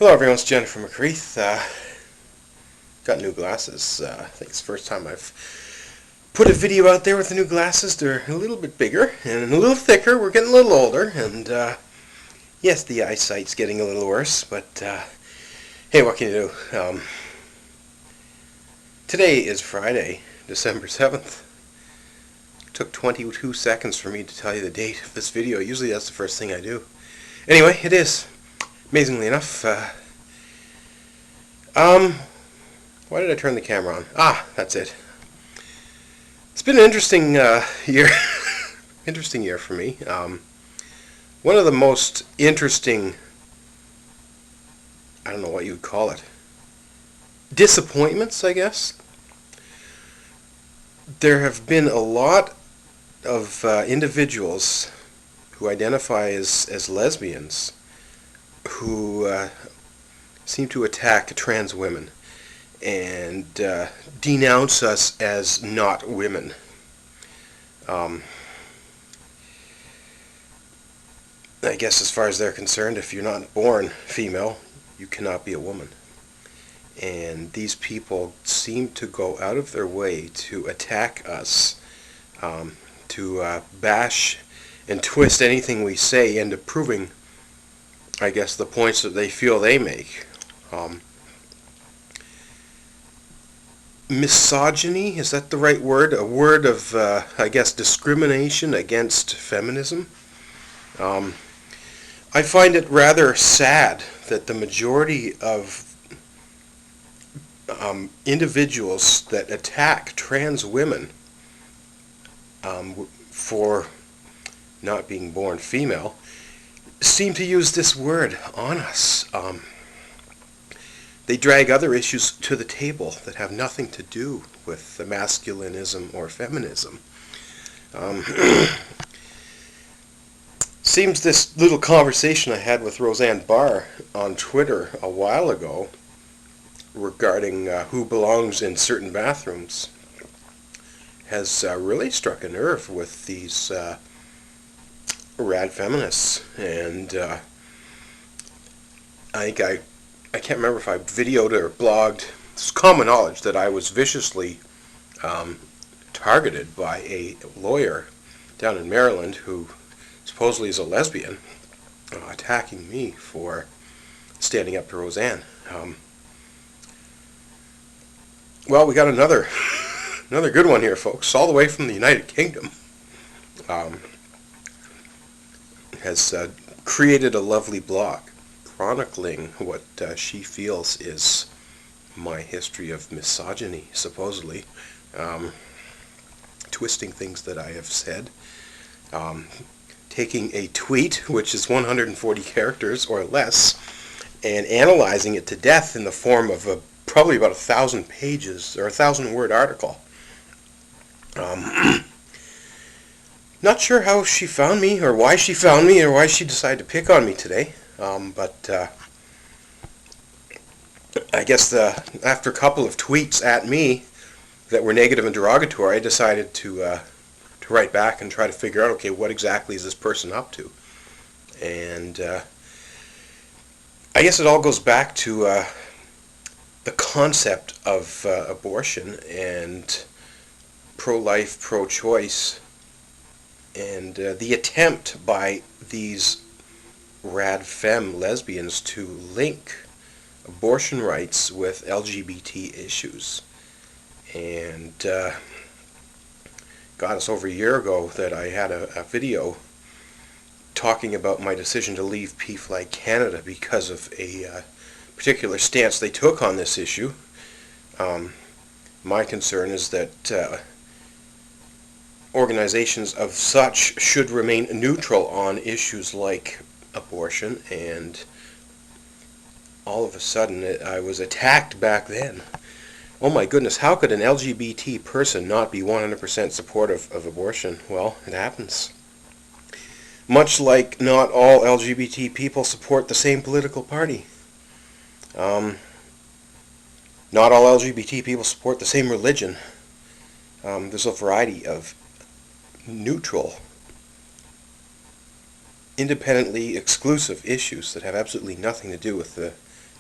Hello everyone, it's Jennifer McCreath. Got new glasses. I think it's the first time I've put a video out there with the new glasses. They're a little bit bigger and a little thicker. We're getting a little older, and yes, the eyesight's getting a little worse, but hey, what can you do? Today is Friday, December 7th. It took 22 seconds for me to tell you the date of this video. Usually that's the first thing I do. Anyway, it is. Amazingly enough, why did I turn the camera on? That's it. It's been an interesting year. Interesting year for me. One of the most interesting, I don't know what you would call it, disappointments, I guess. There have been a lot of individuals who identify as lesbians who seem to attack trans women and denounce us as not women. I guess as far as they're concerned, if you're not born female, you cannot be a woman. And these people seem to go out of their way to attack us, to bash and twist anything we say into proving, I guess, the points that they feel they make. Misogyny, is that the right word? A word of, I guess, discrimination against feminism. I find it rather sad that the majority of individuals that attack trans women for not being born female seem to use this word on us. They drag other issues to the table that have nothing to do with the masculinism or feminism. Seems this little conversation I had with Roseanne Barr on Twitter a while ago regarding who belongs in certain bathrooms has really struck a nerve with these rad feminists, and I think I can't remember if I videoed or blogged. It's common knowledge that I was viciously targeted by a lawyer down in Maryland who supposedly is a lesbian, attacking me for standing up to Roseanne. Well, we got another good one here, folks, all the way from the United Kingdom. Has created a lovely blog chronicling what she feels is my history of misogyny, supposedly, twisting things that I have said, taking a tweet, which is 140 characters or less, and analyzing it to death in the form of probably about 1,000 pages or 1,000-word article. Not sure how she found me, or why she found me, or why she decided to pick on me today. But I guess after a couple of tweets at me that were negative and derogatory, I decided to write back and try to figure out, okay, what exactly is this person up to? And I guess it all goes back to the concept of abortion and pro-life, pro-choice, and the attempt by these rad femme lesbians to link abortion rights with LGBT issues. And God, it's over a year ago that I had a video talking about my decision to leave PFLAG Canada because of a particular stance they took on this issue. My concern is that organizations of such should remain neutral on issues like abortion, and all of a sudden I was attacked back then. Oh my goodness, how could an LGBT person not be 100% supportive of abortion? Well, it happens. Much like not all LGBT people support the same political party. Not all LGBT people support the same religion. There's a variety of neutral, independently exclusive issues that have absolutely nothing to do with the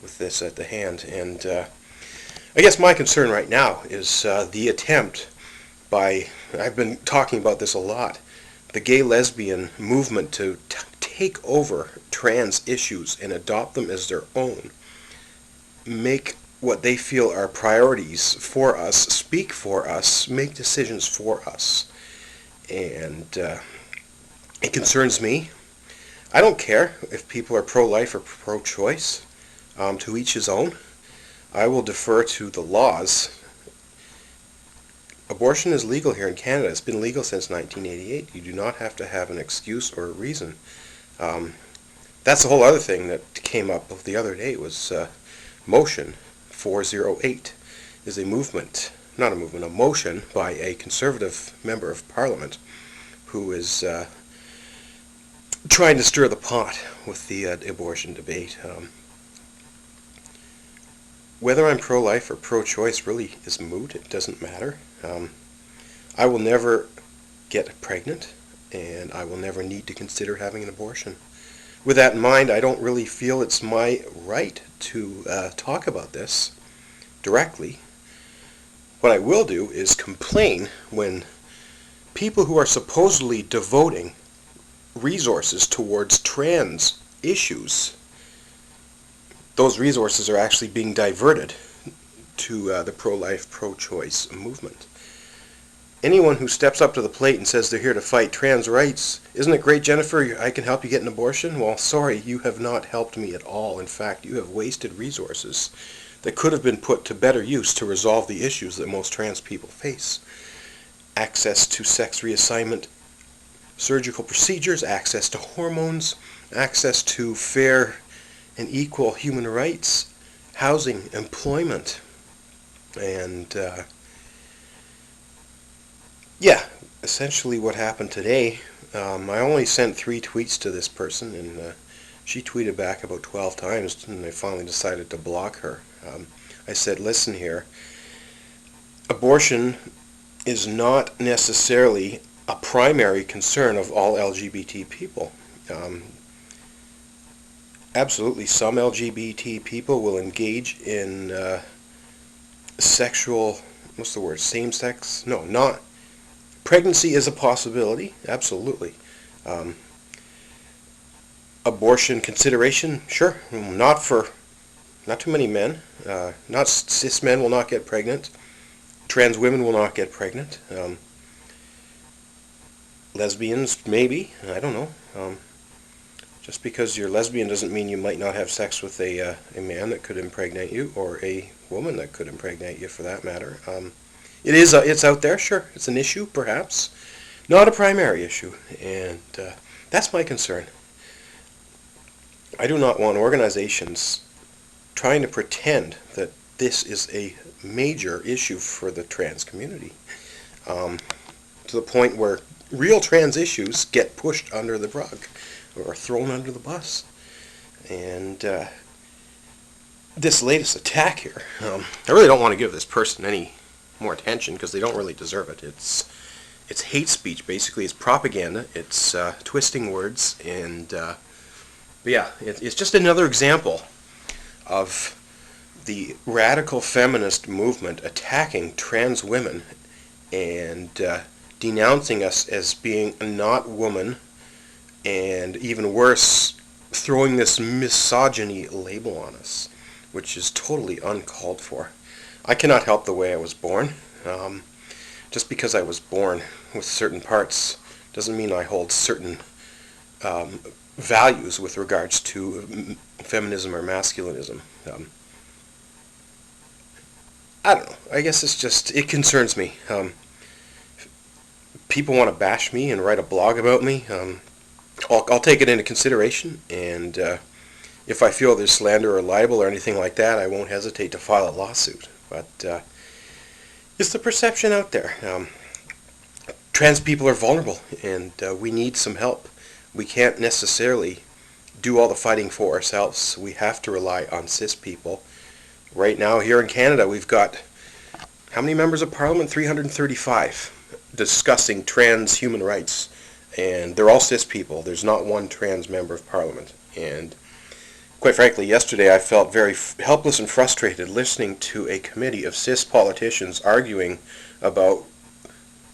with this at the hand. And I guess my concern right now is the attempt by, I've been talking about this a lot, the gay lesbian movement to take over trans issues and adopt them as their own, make what they feel are priorities for us, speak for us, make decisions for us. And it concerns me. I don't care if people are pro-life or pro-choice. To each his own. I will defer to the laws. Abortion is legal here in Canada. It's been legal since 1988. You do not have to have an excuse or a reason. That's the whole other thing that came up the other day was Motion 408 is a movement, not a movement, a motion by a Conservative member of Parliament who is trying to stir the pot with the abortion debate. Whether I'm pro-life or pro-choice really is moot. It doesn't matter. I will never get pregnant, and I will never need to consider having an abortion. With that in mind, I don't really feel it's my right to talk about this directly. What I will do is complain when people who are supposedly devoting resources towards trans issues, those resources are actually being diverted to the pro-life, pro-choice movement. Anyone who steps up to the plate and says they're here to fight trans rights, isn't it great, Jennifer, I can help you get an abortion? Well, sorry, you have not helped me at all. In fact, you have wasted resources that could have been put to better use to resolve the issues that most trans people face. Access to sex reassignment surgical procedures, access to hormones, access to fair and equal human rights, housing, employment, and essentially what happened today, I only sent 3 tweets to this person, and she tweeted back about 12 times, and I finally decided to block her. I said, listen here, abortion is not necessarily a primary concern of all LGBT people. Absolutely, some LGBT people will engage in sexual, what's the word, same-sex? No, not. Pregnancy is a possibility, absolutely. Abortion consideration, sure, not too many men. Not cis men will not get pregnant. Trans women will not get pregnant. Lesbians, maybe, I don't know. Just because you're lesbian doesn't mean you might not have sex with a man that could impregnate you, or a woman that could impregnate you, for that matter. It's out there, sure. It's an issue, perhaps. Not a primary issue, and that's my concern. I do not want organizations trying to pretend that this is a major issue for the trans community, to the point where real trans issues get pushed under the rug or thrown under the bus. And this latest attack here, I really don't want to give this person any more attention because they don't really deserve it. It's hate speech, basically. It's propaganda. It's twisting words, and it's just another example of the radical feminist movement attacking trans women and denouncing us as being not woman, and even worse, throwing this misogyny label on us, which is totally uncalled for. I cannot help the way I was born. Just because I was born with certain parts doesn't mean I hold certain values with regards to feminism or masculinism. I don't know. I guess it concerns me. People want to bash me and write a blog about me. I'll take it into consideration, and if I feel there's slander or libel or anything like that, I won't hesitate to file a lawsuit. But it's the perception out there. Trans people are vulnerable, and we need some help. We can't necessarily do all the fighting for ourselves. We have to rely on cis people. Right now, here in Canada, we've got, how many members of Parliament? 335 discussing trans human rights. And they're all cis people. There's not one trans member of Parliament. And Quite frankly, yesterday I felt very helpless and frustrated listening to a committee of cis politicians arguing about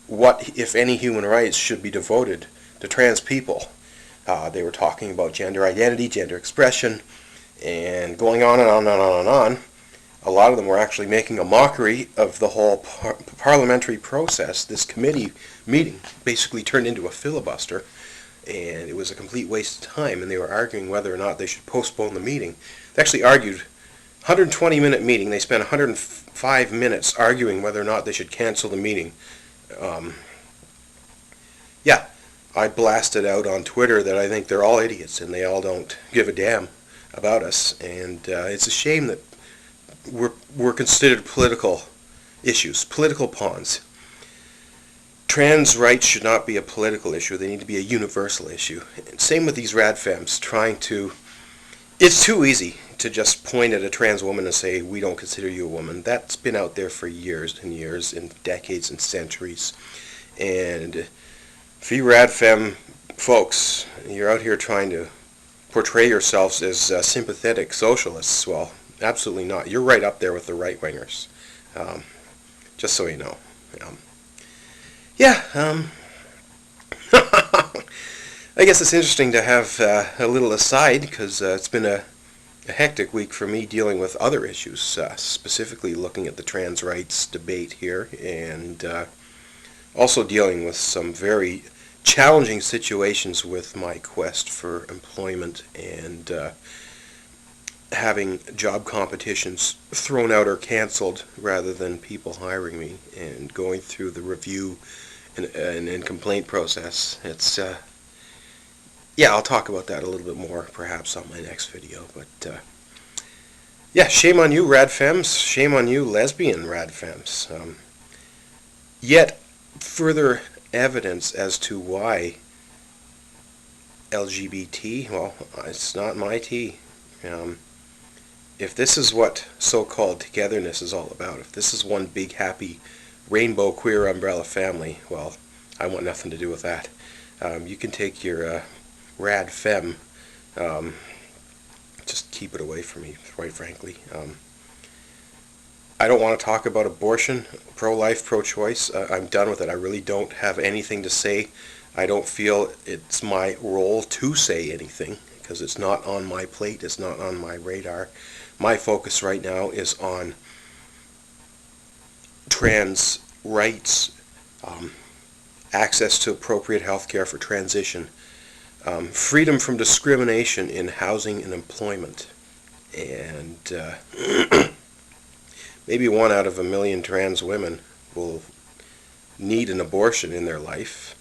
what, if any, human rights should be devoted to trans people. They were talking about gender identity, gender expression, and going on and on and on and on. A lot of them were actually making a mockery of the whole parliamentary process. This committee meeting basically turned into a filibuster, and it was a complete waste of time, and they were arguing whether or not they should postpone the meeting. They actually argued 120-minute meeting. They spent 105 minutes arguing whether or not they should cancel the meeting. Yeah, I blasted out on Twitter that I think they're all idiots and they all don't give a damn about us, and it's a shame that we're considered political issues, political pawns. Trans rights should not be a political issue. They need to be a universal issue. And same with these rad femmes trying to... It's too easy to just point at a trans woman and say, we don't consider you a woman. That's been out there for years and years and decades and centuries. And for you rad femme folks, you're out here trying to portray yourselves as sympathetic socialists. Well, absolutely not. You're right up there with the right-wingers. Just so you know. I guess it's interesting to have a little aside, because it's been a hectic week for me dealing with other issues, specifically looking at the trans rights debate here, and also dealing with some very challenging situations with my quest for employment and having job competitions thrown out or canceled rather than people hiring me, and going through the review and complaint process. It's yeah, I'll talk about that a little bit more perhaps on my next video, but yeah, shame on you rad femmes, shame on you lesbian rad femmes. Yet further evidence as to why LGBT, well, it's not my tea. If this is what so-called togetherness is all about, if this is one big happy rainbow queer umbrella family, well, I want nothing to do with that. You can take your rad femme, just keep it away from me, quite frankly. I don't want to talk about abortion, pro-life, pro-choice. I'm done with it. I really don't have anything to say. I don't feel it's my role to say anything, because it's not on my plate, it's not on my radar. My focus right now is on trans rights, access to appropriate health care for transition, freedom from discrimination in housing and employment, and maybe 1 out of a million trans women will need an abortion in their life.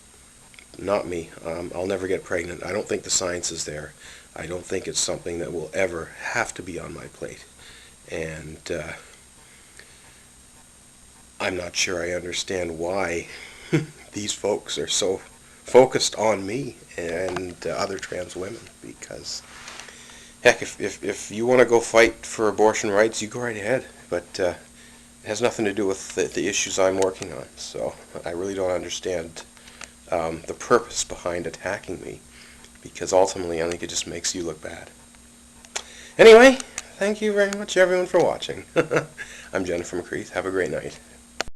Not me. I'll never get pregnant. I don't think the science is there. I don't think it's something that will ever have to be on my plate. And I'm not sure I understand why these folks are so focused on me and other trans women, because heck, if you want to go fight for abortion rights, you go right ahead, but it has nothing to do with the issues I'm working on. So I really don't understand the purpose behind attacking me, because ultimately I think it just makes you look bad. Anyway, thank you very much everyone for watching. I'm Jennifer McCreath. Have a great night.